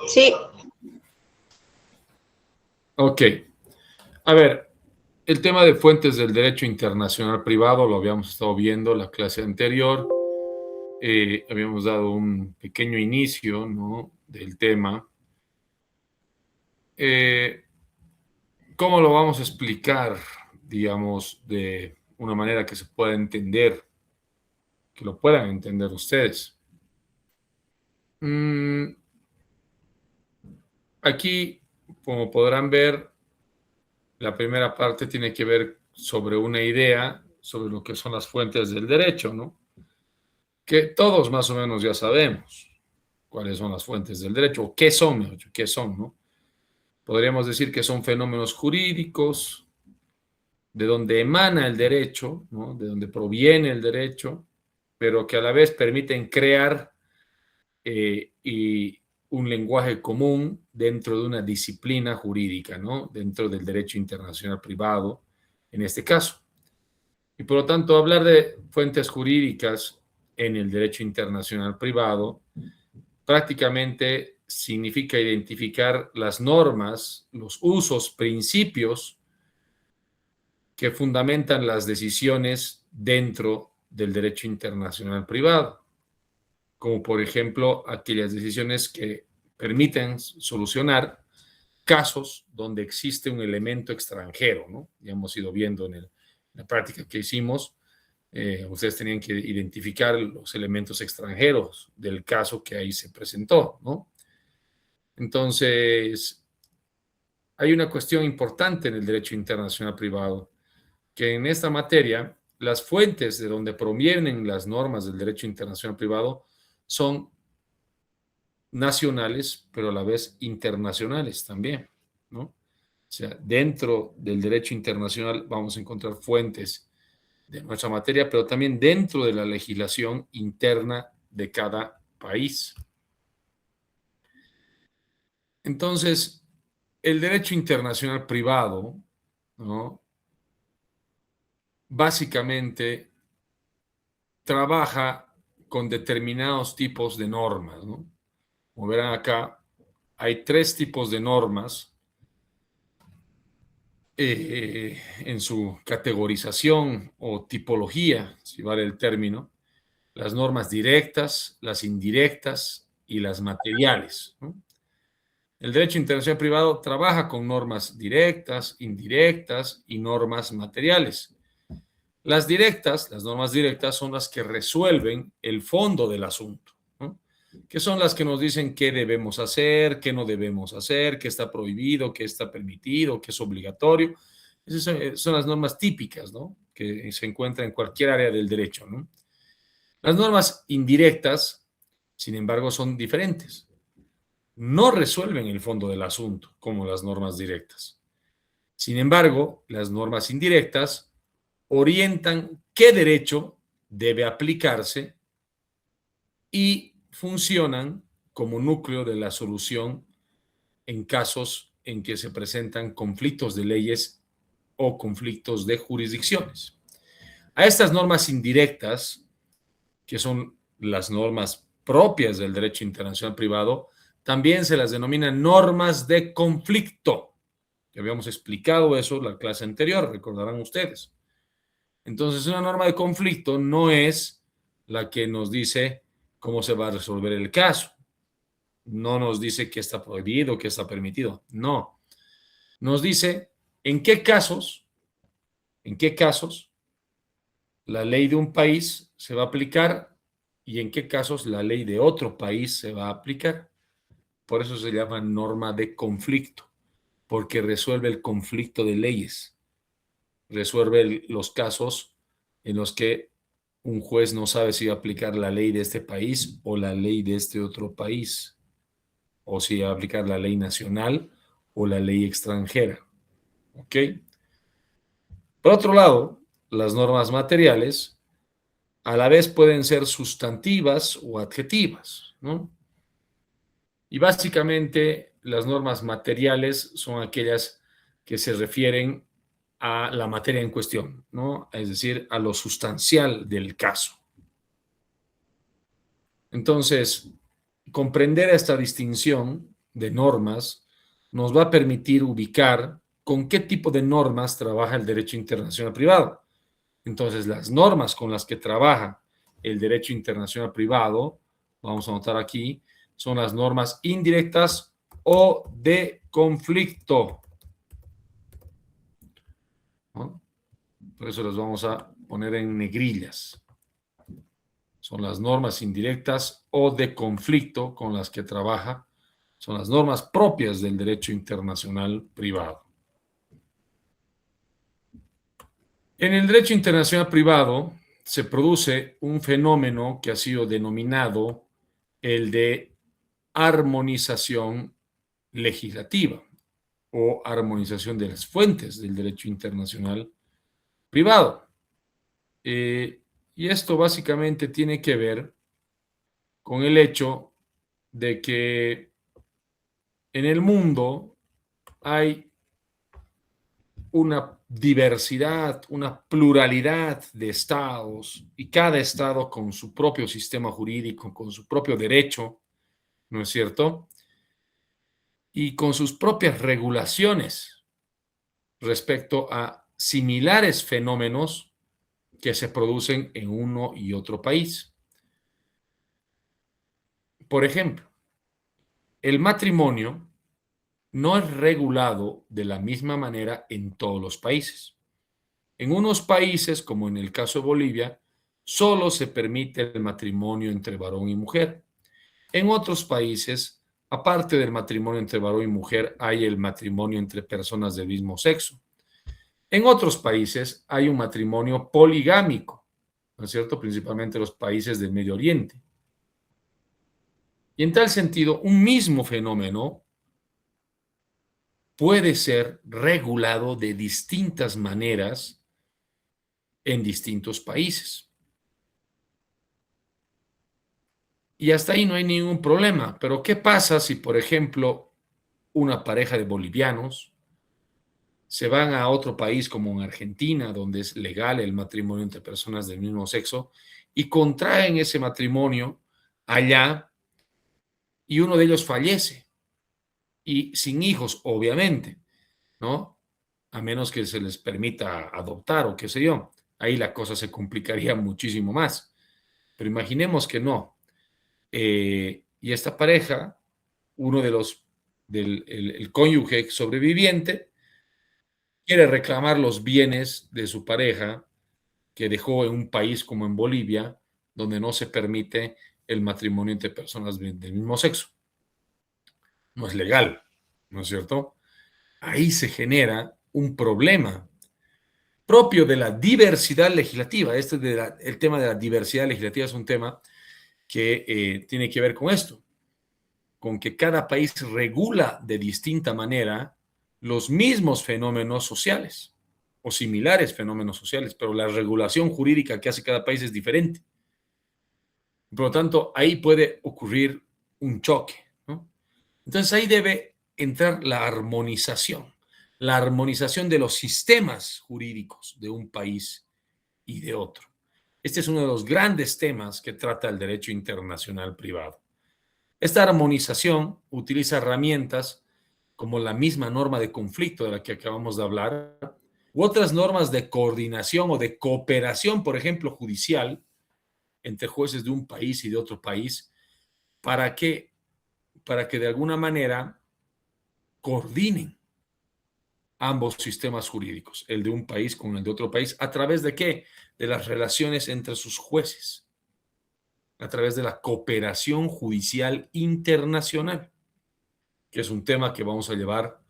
Sí. Ok. A ver, el tema de fuentes del derecho internacional privado lo habíamos estado viendo en la clase anterior. Habíamos dado un pequeño inicio, ¿no?, del tema. ¿Cómo lo vamos a explicar, digamos, de una manera que se pueda entender, que lo puedan entender ustedes? Aquí, como podrán ver, la primera parte tiene que ver sobre una idea sobre lo que son las fuentes del derecho, ¿no? Que todos más o menos ya sabemos cuáles son las fuentes del derecho, o qué son, mejor dicho, qué son, ¿no? Podríamos decir que son fenómenos jurídicos, de donde emana el derecho, ¿no?, de donde proviene el derecho, pero que a la vez permiten crear y un lenguaje común dentro de una disciplina jurídica, ¿no?, dentro del derecho internacional privado, en este caso. Y por lo tanto, hablar de fuentes jurídicas en el derecho internacional privado prácticamente significa identificar las normas, los usos, principios que fundamentan las decisiones dentro del derecho internacional privado, como por ejemplo aquellas decisiones que permiten solucionar casos donde existe un elemento extranjero, ¿no? Ya hemos ido viendo en la práctica que hicimos, ustedes tenían que identificar los elementos extranjeros del caso que ahí se presentó, ¿no? Entonces, hay una cuestión importante en el derecho internacional privado, que en esta materia, las fuentes de donde provienen las normas del derecho internacional privado son nacionales, pero a la vez internacionales también, ¿no? O sea, dentro del derecho internacional vamos a encontrar fuentes de nuestra materia, pero también dentro de la legislación interna de cada país. Entonces, el derecho internacional privado, ¿no?, básicamente trabaja con determinados tipos de normas, ¿no? Como verán acá, hay tres tipos de normas en su categorización o tipología, si vale el término: las normas directas, las indirectas y las materiales, ¿no? El derecho internacional privado trabaja con normas directas, indirectas y normas materiales. Las directas, las normas directas, son las que resuelven el fondo del asunto, ¿no?, que son las que nos dicen qué debemos hacer, qué no debemos hacer, qué está prohibido, qué está permitido, qué es obligatorio. Esas son las normas típicas, ¿no?, que se encuentran en cualquier área del derecho, ¿no? Las normas indirectas, sin embargo, son diferentes. No resuelven el fondo del asunto como las normas directas. Sin embargo, las normas indirectas orientan qué derecho debe aplicarse y funcionan como núcleo de la solución en casos en que se presentan conflictos de leyes o conflictos de jurisdicciones. A estas normas indirectas, que son las normas propias del derecho internacional privado, también se las denomina normas de conflicto. Ya habíamos explicado eso en la clase anterior, recordarán ustedes. Entonces, una norma de conflicto no es la que nos dice cómo se va a resolver el caso. No nos dice qué está prohibido, qué está permitido. No. Nos dice en qué casos la ley de un país se va a aplicar y en qué casos la ley de otro país se va a aplicar. Por eso se llama norma de conflicto, porque resuelve el conflicto de leyes, resuelve los casos en los que un juez no sabe si va a aplicar la ley de este país o la ley de este otro país, o si va a aplicar la ley nacional o la ley extranjera. ¿Ok? Por otro lado, las normas materiales a la vez pueden ser sustantivas o adjetivas, ¿no? Y básicamente las normas materiales son aquellas que se refieren a la materia en cuestión, ¿no? Es decir, a lo sustancial del caso. Entonces, comprender esta distinción de normas nos va a permitir ubicar con qué tipo de normas trabaja el derecho internacional privado. Entonces, las normas con las que trabaja el derecho internacional privado, vamos a anotar aquí, son las normas indirectas o de conflicto, ¿no? Por eso las vamos a poner en negrillas. Son las normas indirectas o de conflicto con las que trabaja, son las normas propias del derecho internacional privado. En el derecho internacional privado se produce un fenómeno que ha sido denominado el de armonización legislativa o armonización de las fuentes del derecho internacional privado. Y esto básicamente tiene que ver con el hecho de que en el mundo hay una diversidad, una pluralidad de estados y cada estado con su propio sistema jurídico, con su propio derecho, ¿no es cierto? Y con sus propias regulaciones respecto a similares fenómenos que se producen en uno y otro país. Por ejemplo, el matrimonio no es regulado de la misma manera en todos los países. En unos países, como en el caso de Bolivia, solo se permite el matrimonio entre varón y mujer. En otros países, aparte del matrimonio entre varón y mujer, hay el matrimonio entre personas del mismo sexo. En otros países hay un matrimonio poligámico, ¿no es cierto? Principalmente los países del Medio Oriente. Y en tal sentido, un mismo fenómeno puede ser regulado de distintas maneras en distintos países. Y hasta ahí no hay ningún problema. Pero ¿qué pasa si, por ejemplo, una pareja de bolivianos se van a otro país como en Argentina, donde es legal el matrimonio entre personas del mismo sexo, y contraen ese matrimonio allá y uno de ellos fallece? Y sin hijos, obviamente, ¿no? A menos que se les permita adoptar o qué sé yo. Ahí la cosa se complicaría muchísimo más. Pero imaginemos que no. Y esta pareja, uno de los, el cónyuge sobreviviente, quiere reclamar los bienes de su pareja que dejó en un país como en Bolivia, donde no se permite el matrimonio entre personas del mismo sexo. No es legal, ¿no es cierto? Ahí se genera un problema propio de la diversidad legislativa. El tema de la diversidad legislativa es un tema que tiene que ver con esto, con que cada país regula de distinta manera los mismos fenómenos sociales o similares fenómenos sociales, pero la regulación jurídica que hace cada país es diferente. Por lo tanto, ahí puede ocurrir un choque, ¿no? Entonces ahí debe entrar la armonización de los sistemas jurídicos de un país y de otro. Este es uno de los grandes temas que trata el derecho internacional privado. Esta armonización utiliza herramientas como la misma norma de conflicto de la que acabamos de hablar, u otras normas de coordinación o de cooperación, por ejemplo, judicial, entre jueces de un país y de otro país, para que, para que de alguna manera coordinen ambos sistemas jurídicos, el de un país con el de otro país, ¿a través de qué? De las relaciones entre sus jueces, a través de la cooperación judicial internacional, que es un tema que vamos a llevar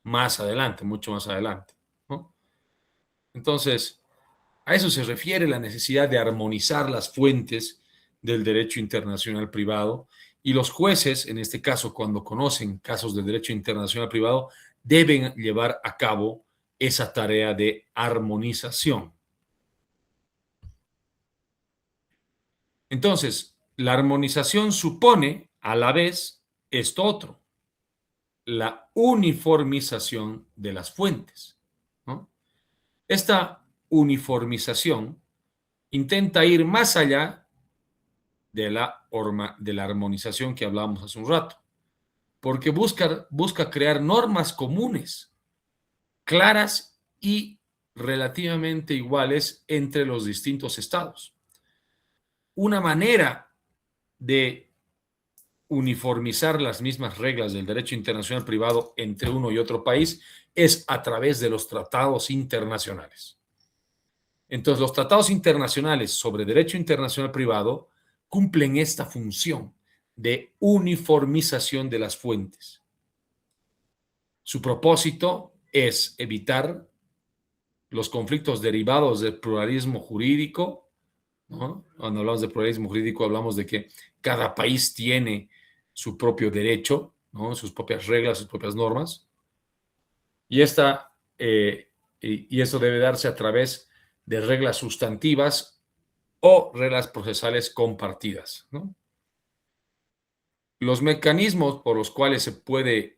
más adelante, mucho más adelante, ¿no? Entonces, a eso se refiere la necesidad de armonizar las fuentes del derecho internacional privado, y los jueces, en este caso, cuando conocen casos de derecho internacional privado, deben llevar a cabo esa tarea de armonización. Entonces, la armonización supone a la vez esto otro, la uniformización de las fuentes, ¿no? Esta uniformización intenta ir más allá de la armonización que hablamos hace un rato, porque busca crear normas comunes, claras y relativamente iguales entre los distintos estados. Una manera de uniformizar las mismas reglas del derecho internacional privado entre uno y otro país es a través de los tratados internacionales. Entonces, los tratados internacionales sobre derecho internacional privado cumplen esta función de uniformización de las fuentes. Su propósito es evitar los conflictos derivados del pluralismo jurídico, ¿no? Cuando hablamos de pluralismo jurídico, hablamos de que cada país tiene su propio derecho, ¿no? Sus propias reglas, sus propias normas. Y eso debe darse a través de reglas sustantivas o reglas procesales compartidas, ¿no? Los mecanismos por los cuales se puede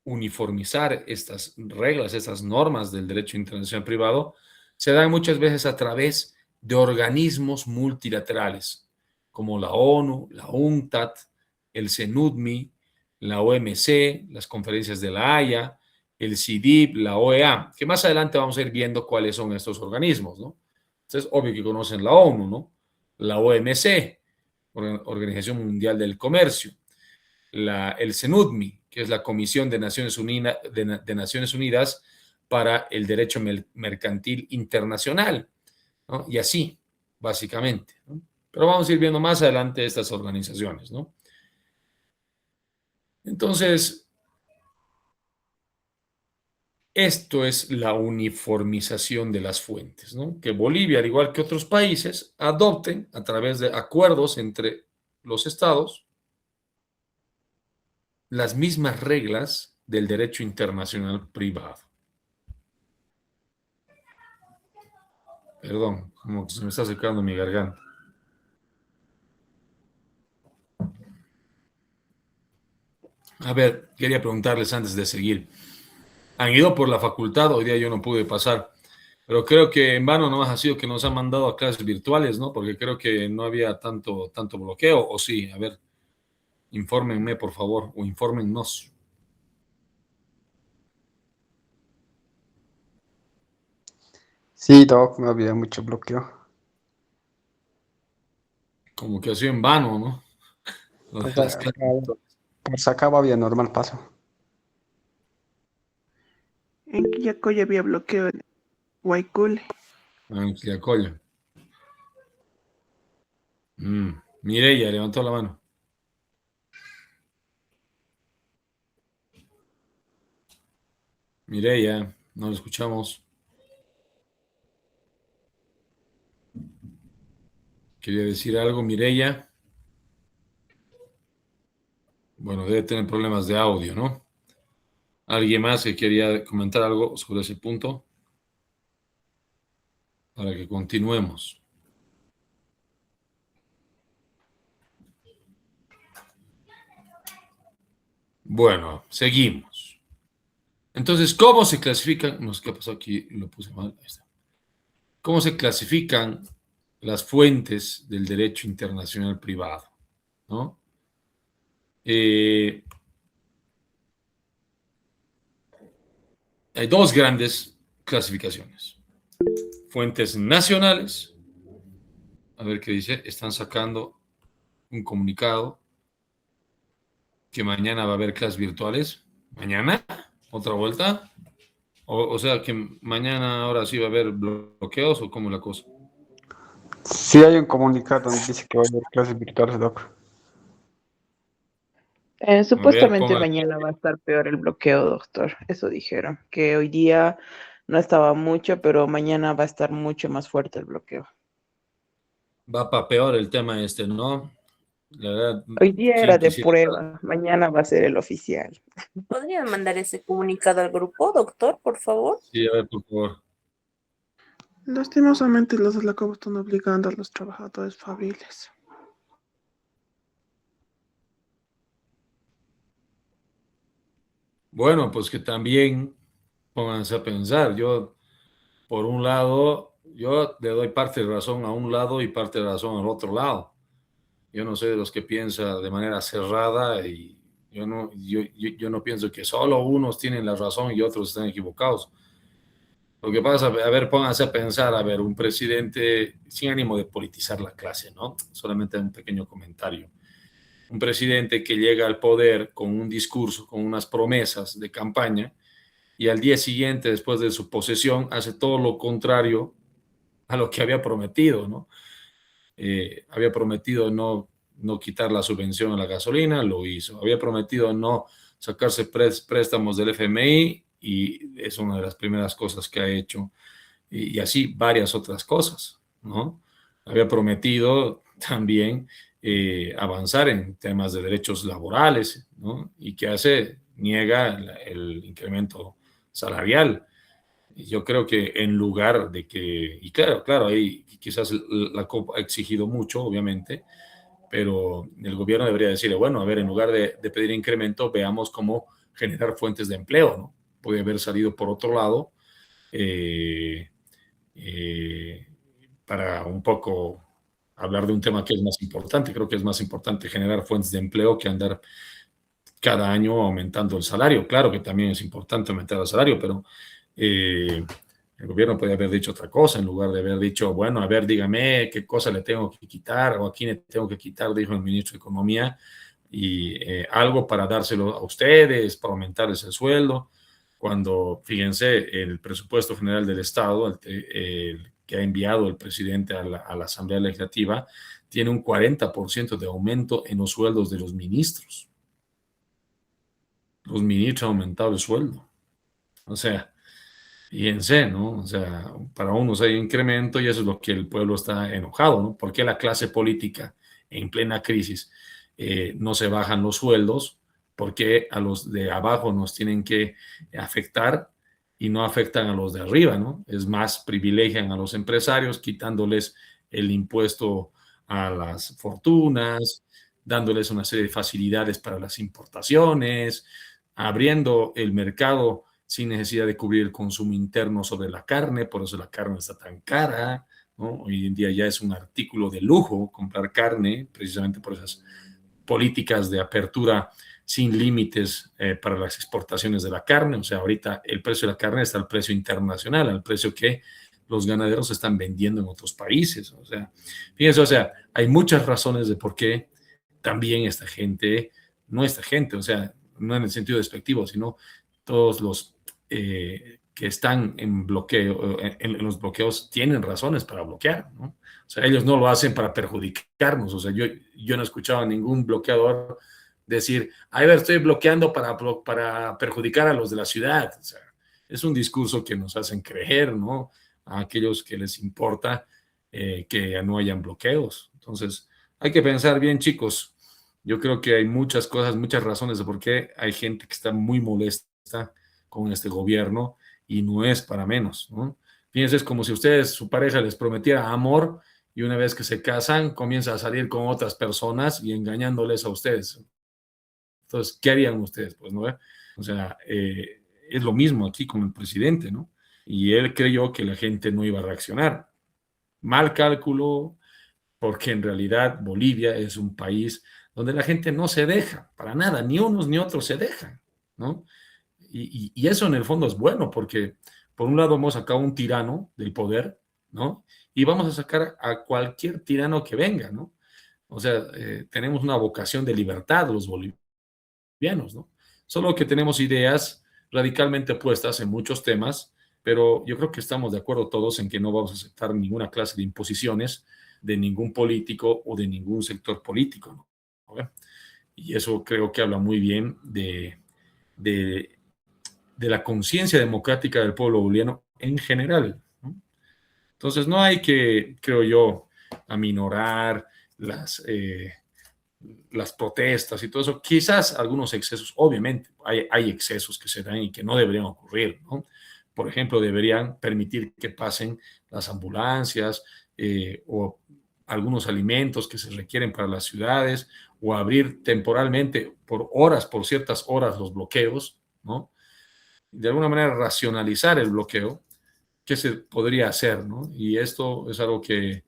uniformizar estas reglas, estas normas del derecho internacional privado, se dan muchas veces a través de organismos multilaterales, como la ONU, la UNCTAD, el CENUDMI, la OMC, las conferencias de la Haya, el CIDIP, la OEA, que más adelante vamos a ir viendo cuáles son estos organismos, ¿no? Entonces, obvio que conocen la ONU, ¿no? La OMC, Organización Mundial del Comercio, el CENUDMI, que es la Comisión de Naciones Unidas para el Derecho Mercantil Internacional, ¿no? Y así, básicamente, ¿no? Pero vamos a ir viendo más adelante estas organizaciones, ¿no? Entonces, esto es la uniformización de las fuentes, ¿no? Que Bolivia, al igual que otros países, adopten a través de acuerdos entre los estados las mismas reglas del derecho internacional privado. Perdón, como que se me está secando mi garganta. A ver, quería preguntarles antes de seguir. Han ido por la facultad, hoy día yo no pude pasar, pero creo que en vano no ha sido que nos han mandado a clases virtuales, ¿no? Porque creo que no había tanto bloqueo, o sí, a ver, infórmenme, por favor, o infórmennos. Sí, Doc, no había mucho bloqueo. Como que ha sido en vano, ¿no? Lo de Pues las clases virtuales. por acá había normal paso. En Quillacoya había bloqueo en Guaycule. En Quillacoya. Mireya levantó la mano. Mireya, no lo escuchamos. Quería decir algo, Mireya. Bueno, debe tener problemas de audio, ¿no? ¿Alguien más que quería comentar algo sobre ese punto? Para que continuemos. Bueno, seguimos. Entonces, ¿cómo se clasifican? No sé qué pasó aquí, lo puse mal. Ahí está. ¿Cómo se clasifican las fuentes del derecho internacional privado? ¿No? Hay dos grandes clasificaciones. Fuentes nacionales. A ver qué dice. Están sacando un comunicado que mañana va a haber clases virtuales. ¿Mañana? ¿Otra vuelta? O sea que mañana ahora sí va a haber bloqueos o cómo es la cosa. Sí hay un comunicado donde dice que va a haber clases virtuales, Doc. A ver, Supuestamente póngale. mañana va a estar peor el bloqueo, doctor. Eso dijeron. Que hoy día no estaba mucho, pero mañana va a estar mucho más fuerte el bloqueo. Va para peor el tema este, ¿no? La verdad, Hoy día ¿quién era de quisiera estar? prueba, mañana va a ser el oficial. ¿Podrían mandar ese comunicado al grupo, doctor, por favor? Sí, a ver, por favor. Lastimosamente los de la COP están obligando a los trabajadores fabriles. Bueno, pues que también pónganse a pensar. Yo, por un lado, yo le doy parte de razón a un lado y parte de razón al otro lado. Yo no soy de los que piensa de manera cerrada y yo no pienso que solo unos tienen la razón y otros están equivocados. Lo que pasa, a ver, pónganse a pensar, a ver, un presidente, sin ánimo de politizar la clase, ¿no? Solamente un pequeño comentario. Un presidente que llega al poder con un discurso, con unas promesas de campaña, y al día siguiente, después de su posesión, hace todo lo contrario a lo que había prometido, ¿no? Había prometido no quitar la subvención a la gasolina, lo hizo. Había prometido no sacarse préstamos del FMI y es una de las primeras cosas que ha hecho. Y así varias otras cosas, ¿no? Había prometido también avanzar en temas de derechos laborales, ¿no? ¿Y qué hace? Niega el incremento salarial. Yo creo que en lugar de que, y claro, ahí quizás la COP ha exigido mucho, obviamente, pero el gobierno debería decirle, bueno, a ver, en lugar de pedir incremento, veamos cómo generar fuentes de empleo, ¿no? Puede haber salido por otro lado eh, eh, para un poco hablar de un tema que es más importante. Creo que es más importante generar fuentes de empleo que andar cada año aumentando el salario. Claro que también es importante aumentar el salario, pero eh, el gobierno podría haber dicho otra cosa en lugar de haber dicho, bueno, a ver, dígame qué cosa le tengo que quitar o a quién le tengo que quitar, dijo el ministro de Economía, y algo para dárselo a ustedes, para aumentarles el sueldo, cuando, fíjense, el presupuesto general del Estado, el que ha enviado el presidente a la Asamblea Legislativa, tiene un 40% de aumento en los sueldos de los ministros. Los ministros han aumentado el sueldo. O sea, fíjense, ¿no? O sea, para unos hay incremento y eso es lo que el pueblo está enojado, ¿no? ¿Por qué la clase política en plena crisis no se bajan los sueldos? ¿Por qué a los de abajo nos tienen que afectar y no afectan a los de arriba, ¿no? Es más, privilegian a los empresarios quitándoles el impuesto a las fortunas, dándoles una serie de facilidades para las importaciones, abriendo el mercado sin necesidad de cubrir el consumo interno sobre la carne, por eso la carne está tan cara, ¿no? Hoy en día ya es un artículo de lujo comprar carne, precisamente por esas políticas de apertura sin límites para las exportaciones de la carne. O sea, ahorita el precio de la carne está al precio internacional, al precio que los ganaderos están vendiendo en otros países. O sea, fíjense, o sea, hay muchas razones de por qué también esta gente, o sea, no en el sentido despectivo, sino todos los que están en bloqueo, en los bloqueos, tienen razones para bloquear, ¿no? O sea, ellos no lo hacen para perjudicarnos. O sea, yo no he escuchado a ningún bloqueador decir, a ver, estoy bloqueando para perjudicar a los de la ciudad. O sea, es un discurso que nos hacen creer, ¿no? A aquellos que les importa que no hayan bloqueos. Entonces, hay que pensar bien, chicos. Yo creo que hay muchas cosas, muchas razones de por qué hay gente que está muy molesta con este gobierno y no es para menos, ¿no? Fíjense, es como si ustedes, su pareja les prometiera amor y una vez que se casan comienza a salir con otras personas y engañándoles a ustedes. Entonces, ¿qué harían ustedes? Pues, ¿no? O sea, es lo mismo aquí con el presidente, ¿no? Y él creyó que la gente no iba a reaccionar. Mal cálculo, porque en realidad Bolivia es un país donde la gente no se deja, para nada, ni unos ni otros se dejan, ¿no? Y eso en el fondo es bueno, porque por un lado hemos sacado un tirano del poder, ¿no? Y vamos a sacar a cualquier tirano que venga, ¿no? O sea, tenemos una vocación de libertad los bolivianos, ¿no? Solo que tenemos ideas radicalmente opuestas en muchos temas, pero yo creo que estamos de acuerdo todos en que no vamos a aceptar ninguna clase de imposiciones de ningún político o de ningún sector político, ¿no? Y eso creo que habla muy bien de la conciencia democrática del pueblo boliviano en general, ¿no? Entonces no hay que, creo yo, aminorar las protestas y todo eso. Quizás algunos excesos, obviamente, hay excesos que se dan y que no deberían ocurrir, ¿no? Por ejemplo, deberían permitir que pasen las ambulancias o algunos alimentos que se requieren para las ciudades o abrir temporalmente por horas, por ciertas horas, los bloqueos, ¿no? De alguna manera racionalizar el bloqueo, ¿qué se podría hacer, ¿no? Y esto es algo que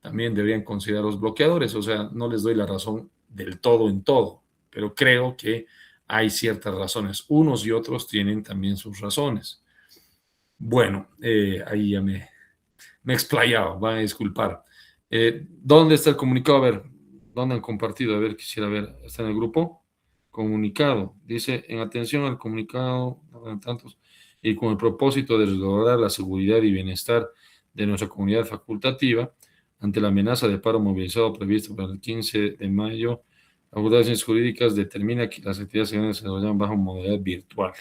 también deberían considerar los bloqueadores. O sea, no les doy la razón del todo en todo, pero creo que hay ciertas razones. Unos y otros tienen también sus razones. Bueno, ahí ya me he explayado, van a disculpar. ¿Dónde está el comunicado? A ver, ¿dónde han compartido? A ver, quisiera ver. ¿Está en el grupo? Comunicado. Dice, en atención al comunicado, tantos, y con el propósito de resguardar la seguridad y bienestar de nuestra comunidad facultativa, ante la amenaza de paro movilizado previsto para el 15 de mayo, la Facultad de Ciencias Jurídicas determina que las actividades se desarrollan bajo modalidad virtual.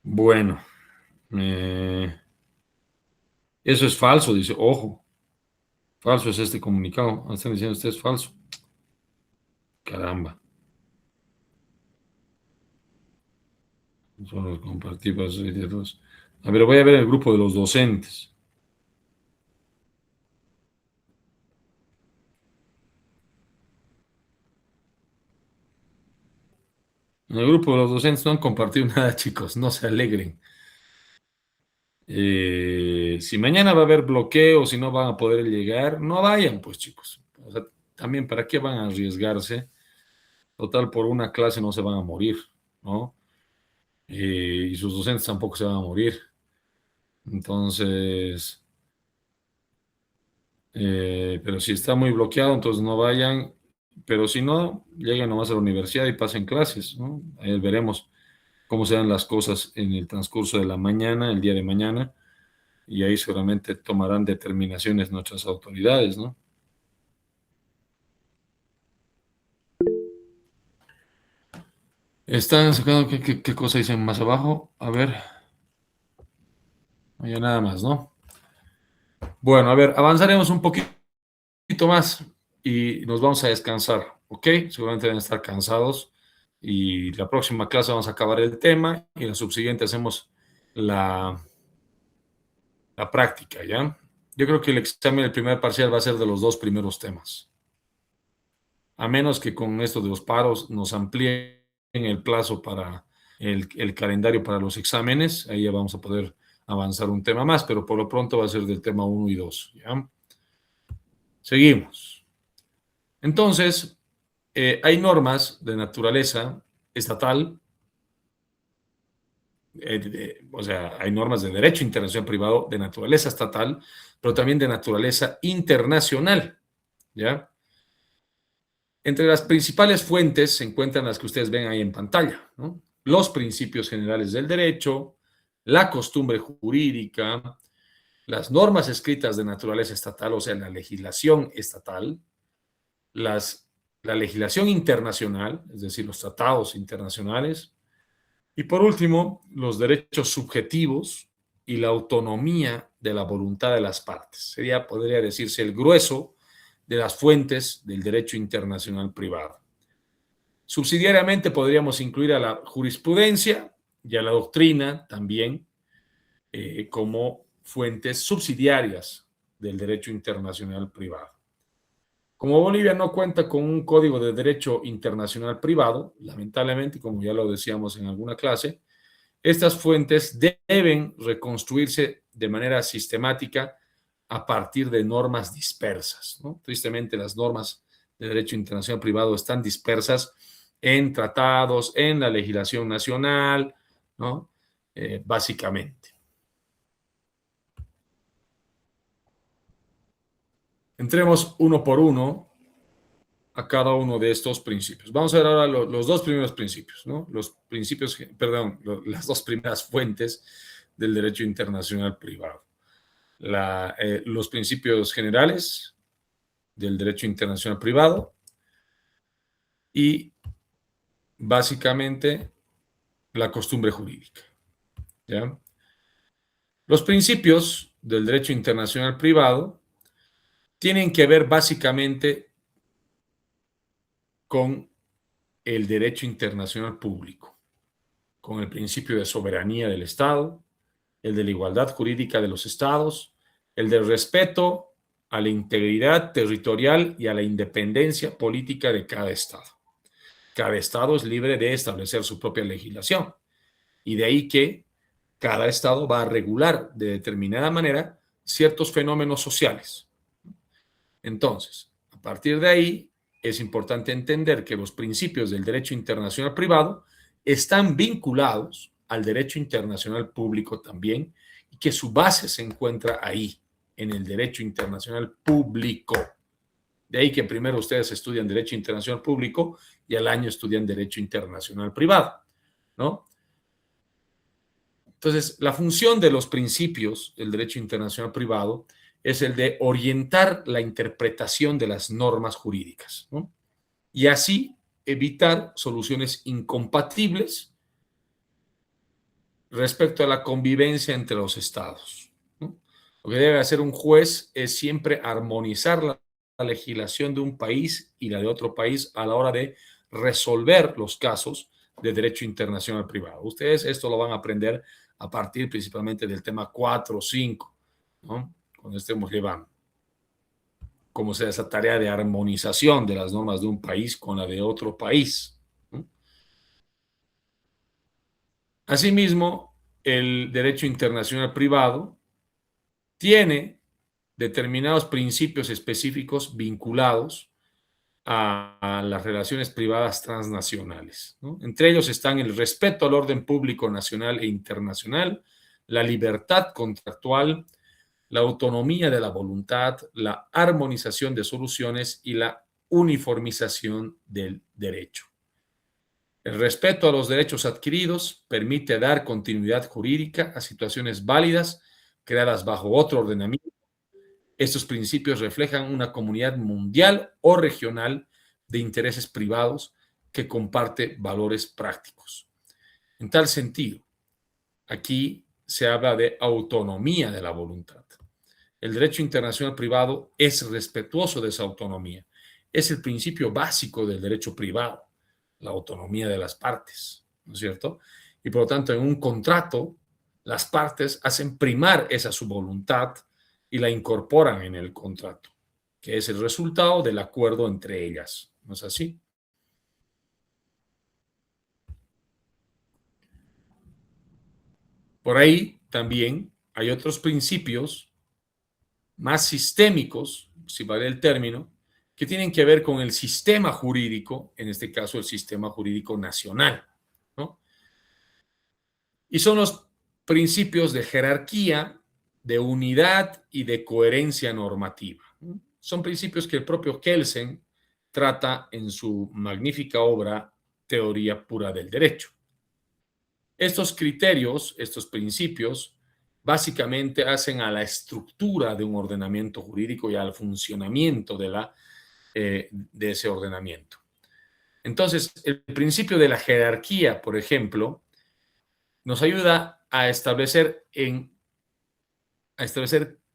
Bueno, eso es falso, dice, ojo, falso es este comunicado. Están diciendo ustedes falso. Caramba. Solo compartí para todos. A ver, voy a ver el grupo de los docentes. En el grupo de los docentes no han compartido nada, chicos, no se alegren. Si mañana va a haber bloqueo, si no van a poder llegar, no vayan, pues, chicos. O sea, también, ¿para qué van a arriesgarse? Total, por una clase no se van a morir, ¿no? Y sus docentes tampoco se van a morir. Entonces, pero si está muy bloqueado, entonces no vayan. Pero si no, lleguen nomás a la universidad y pasen clases, ¿no? Ahí veremos cómo se dan las cosas en el transcurso de la mañana, el día de mañana, y ahí seguramente tomarán determinaciones nuestras autoridades, ¿no? Están sacando, ¿qué cosa dicen más abajo? A ver. No hay nada más, ¿no? Bueno, a ver, avanzaremos un poquito más y nos vamos a descansar, ¿ok? Seguramente deben estar cansados y la próxima clase vamos a acabar el tema y la subsiguiente hacemos la práctica, ¿ya? Yo creo que el examen del primer parcial va a ser de los 2 primeros temas. A menos que con esto de los paros nos amplíen el plazo para el calendario para los exámenes, ahí ya vamos a poder avanzar un tema más, pero por lo pronto va a ser del tema 1 y 2, ¿ya? Seguimos. Entonces, hay normas de naturaleza estatal, o sea, hay normas de derecho internacional privado de naturaleza estatal, pero también de naturaleza internacional, ¿ya? Entre las principales fuentes se encuentran las que ustedes ven ahí en pantalla, ¿no? Los principios generales del derecho, la costumbre jurídica, las normas escritas de naturaleza estatal, o sea, la legislación estatal, la legislación internacional, es decir, los tratados internacionales, y por último, los derechos subjetivos y la autonomía de la voluntad de las partes. Podría decirse, el grueso de las fuentes del derecho internacional privado. Subsidiariamente podríamos incluir a la jurisprudencia y a la doctrina también como fuentes subsidiarias del derecho internacional privado. Como Bolivia no cuenta con un código de derecho internacional privado, lamentablemente, como ya lo decíamos en alguna clase, estas fuentes deben reconstruirse de manera sistemática a partir de normas dispersas, ¿no? Tristemente, las normas de derecho internacional privado están dispersas en tratados, en la legislación nacional, ¿no? Básicamente. Entremos uno por uno a cada uno de estos principios. Vamos a ver ahora los 2 primeros principios, ¿no? Los principios, perdón, las 2 primeras fuentes del derecho internacional privado. Los principios generales del derecho internacional privado y básicamente la costumbre jurídica, ¿ya? Los principios del derecho internacional privado tienen que ver básicamente con el derecho internacional público, con el principio de soberanía del Estado, el de la igualdad jurídica de los estados, el del respeto a la integridad territorial y a la independencia política de cada estado. Cada estado es libre de establecer su propia legislación y de ahí que cada estado va a regular de determinada manera ciertos fenómenos sociales. Entonces, a partir de ahí, es importante entender que los principios del derecho internacional privado están vinculados al derecho internacional público también, y que su base se encuentra ahí, en el derecho internacional público. De ahí que primero ustedes estudian derecho internacional público y al año estudian derecho internacional privado, ¿no? Entonces, la función de los principios del derecho internacional privado es el de orientar la interpretación de las normas jurídicas, ¿no? Y así evitar soluciones incompatibles respecto a la convivencia entre los estados, ¿no? Lo que debe hacer un juez es siempre armonizar la legislación de un país y la de otro país a la hora de resolver los casos de derecho internacional privado. Ustedes esto lo van a aprender a partir principalmente del tema 4 o 5, ¿no? Cuando estemos llevando cómo sea esa tarea de armonización de las normas de un país con la de otro país, ¿no? Asimismo, el derecho internacional privado tiene determinados principios específicos vinculados a las relaciones privadas transnacionales, ¿no? Entre ellos están el respeto al orden público nacional e internacional, la libertad contractual, la autonomía de la voluntad, la armonización de soluciones y la uniformización del derecho. El respeto a los derechos adquiridos permite dar continuidad jurídica a situaciones válidas creadas bajo otro ordenamiento. Estos principios reflejan una comunidad mundial o regional de intereses privados que comparte valores prácticos. En tal sentido, aquí se habla de autonomía de la voluntad. El derecho internacional privado es respetuoso de esa autonomía. Es el principio básico del derecho privado, la autonomía de las partes, ¿no es cierto? Y por lo tanto, en un contrato, las partes hacen primar esa su voluntad y la incorporan en el contrato, que es el resultado del acuerdo entre ellas. ¿No es así? Por ahí también hay otros principios más sistémicos, si vale el término, que tienen que ver con el sistema jurídico, en este caso el sistema jurídico nacional, ¿no? Y son los principios de jerarquía, de unidad y de coherencia normativa. Son principios que el propio Kelsen trata en su magnífica obra Teoría Pura del Derecho. Estos criterios, estos principios, básicamente hacen a la estructura de un ordenamiento jurídico y al funcionamiento de ese ordenamiento. Entonces, el principio de la jerarquía, por ejemplo, nos ayuda a establecer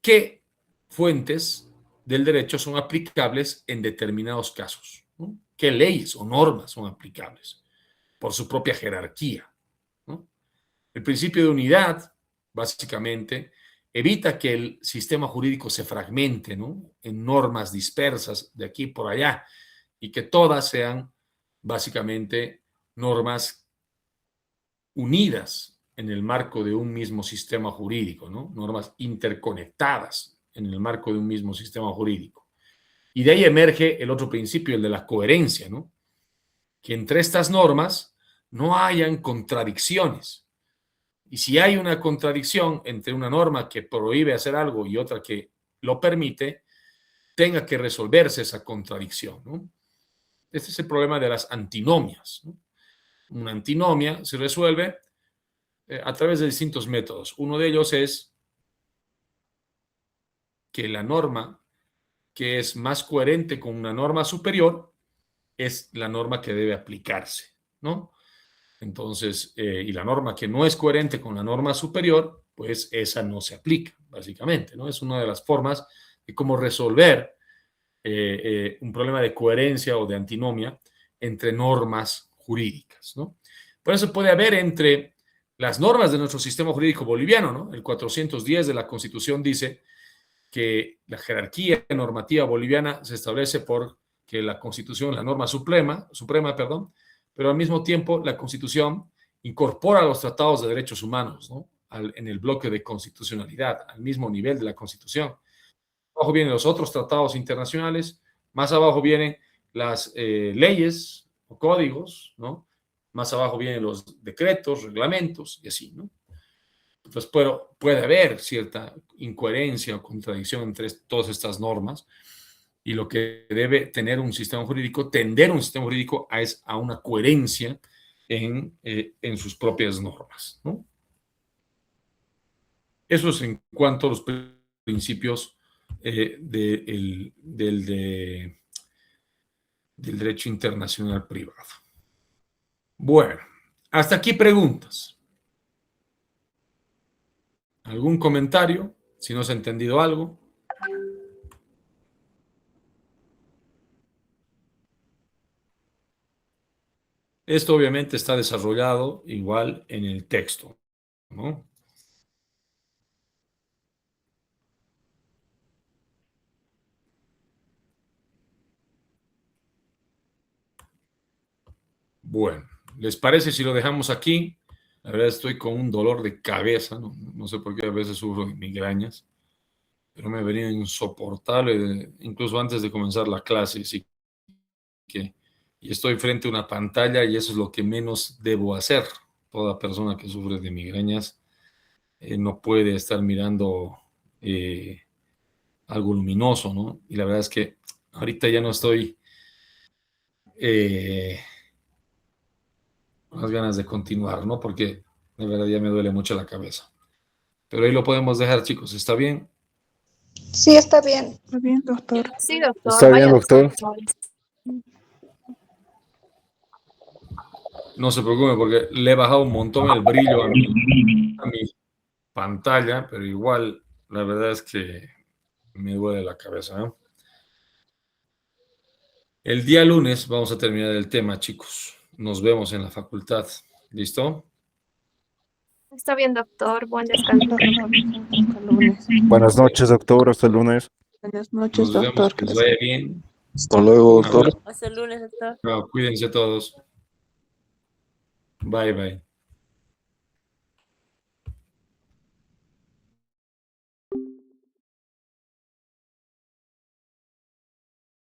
qué fuentes del derecho son aplicables en determinados casos, ¿no? Qué leyes o normas son aplicables por su propia jerarquía, ¿no? El principio de unidad, básicamente, evita que el sistema jurídico se fragmente, ¿no?, en normas dispersas de aquí por allá, y que todas sean básicamente normas unidas en el marco de un mismo sistema jurídico, ¿no? Normas interconectadas en el marco de un mismo sistema jurídico. Y de ahí emerge el otro principio, el de la coherencia, ¿no? Que entre estas normas no hayan contradicciones. Y si hay una contradicción entre una norma que prohíbe hacer algo y otra que lo permite, tenga que resolverse esa contradicción, ¿no? Este es el problema de las antinomias, ¿no? Una antinomia se resuelve a través de distintos métodos. Uno de ellos es que la norma que es más coherente con una norma superior es la norma que debe aplicarse, ¿no? Entonces, y la norma que no es coherente con la norma superior, pues esa no se aplica, básicamente, ¿no? Es una de las formas de cómo resolver un problema de coherencia o de antinomia entre normas jurídicas, ¿no? Por eso puede haber entre las normas de nuestro sistema jurídico boliviano, ¿no? El 410 de la Constitución dice que la jerarquía normativa boliviana se establece por que la Constitución, la norma suprema, pero al mismo tiempo la Constitución incorpora los tratados de derechos humanos, ¿no?, en el bloque de constitucionalidad, al mismo nivel de la Constitución. Abajo vienen los otros tratados internacionales, más abajo vienen las leyes o códigos, ¿no? Más abajo vienen los decretos, reglamentos y así, ¿no? Entonces puede haber cierta incoherencia o contradicción entre todas estas normas, y lo que debe tener un sistema jurídico, tender un sistema jurídico es a una coherencia en sus propias normas, ¿no? Eso es en cuanto a los principios del derecho internacional privado. Bueno, hasta aquí preguntas. ¿Algún comentario? Si no se ha entendido algo. Esto obviamente está desarrollado igual en el texto, ¿no? Bueno, ¿les parece si lo dejamos aquí? La verdad estoy con un dolor de cabeza, no sé por qué a veces sufro de migrañas, pero me ha venido insoportable, incluso antes de comenzar la clase, así que y estoy frente a una pantalla y eso es lo que menos debo hacer. Toda persona que sufre de migrañas no puede estar mirando algo luminoso, ¿no? Y la verdad es que ahorita ya no estoy con las ganas de continuar, ¿no? Porque de verdad ya me duele mucho la cabeza. Pero ahí lo podemos dejar, chicos. ¿Está bien? Sí, está bien. Está bien, doctor. Sí, doctor. Está bien, vaya doctor. No se preocupe porque le he bajado un montón el brillo a mi pantalla, pero igual la verdad es que me duele la cabeza, ¿no? El día lunes vamos a terminar el tema, chicos. Nos vemos en la facultad. ¿Listo? Está bien, doctor. Buen descanso. Doctor, hasta el lunes. Buenas noches, doctor. Hasta el lunes. Buenas noches, Nos vemos. doctor. Que les vaya bien. Hasta luego, doctor. Hasta el lunes, doctor. Cuídense todos. Bye, bye.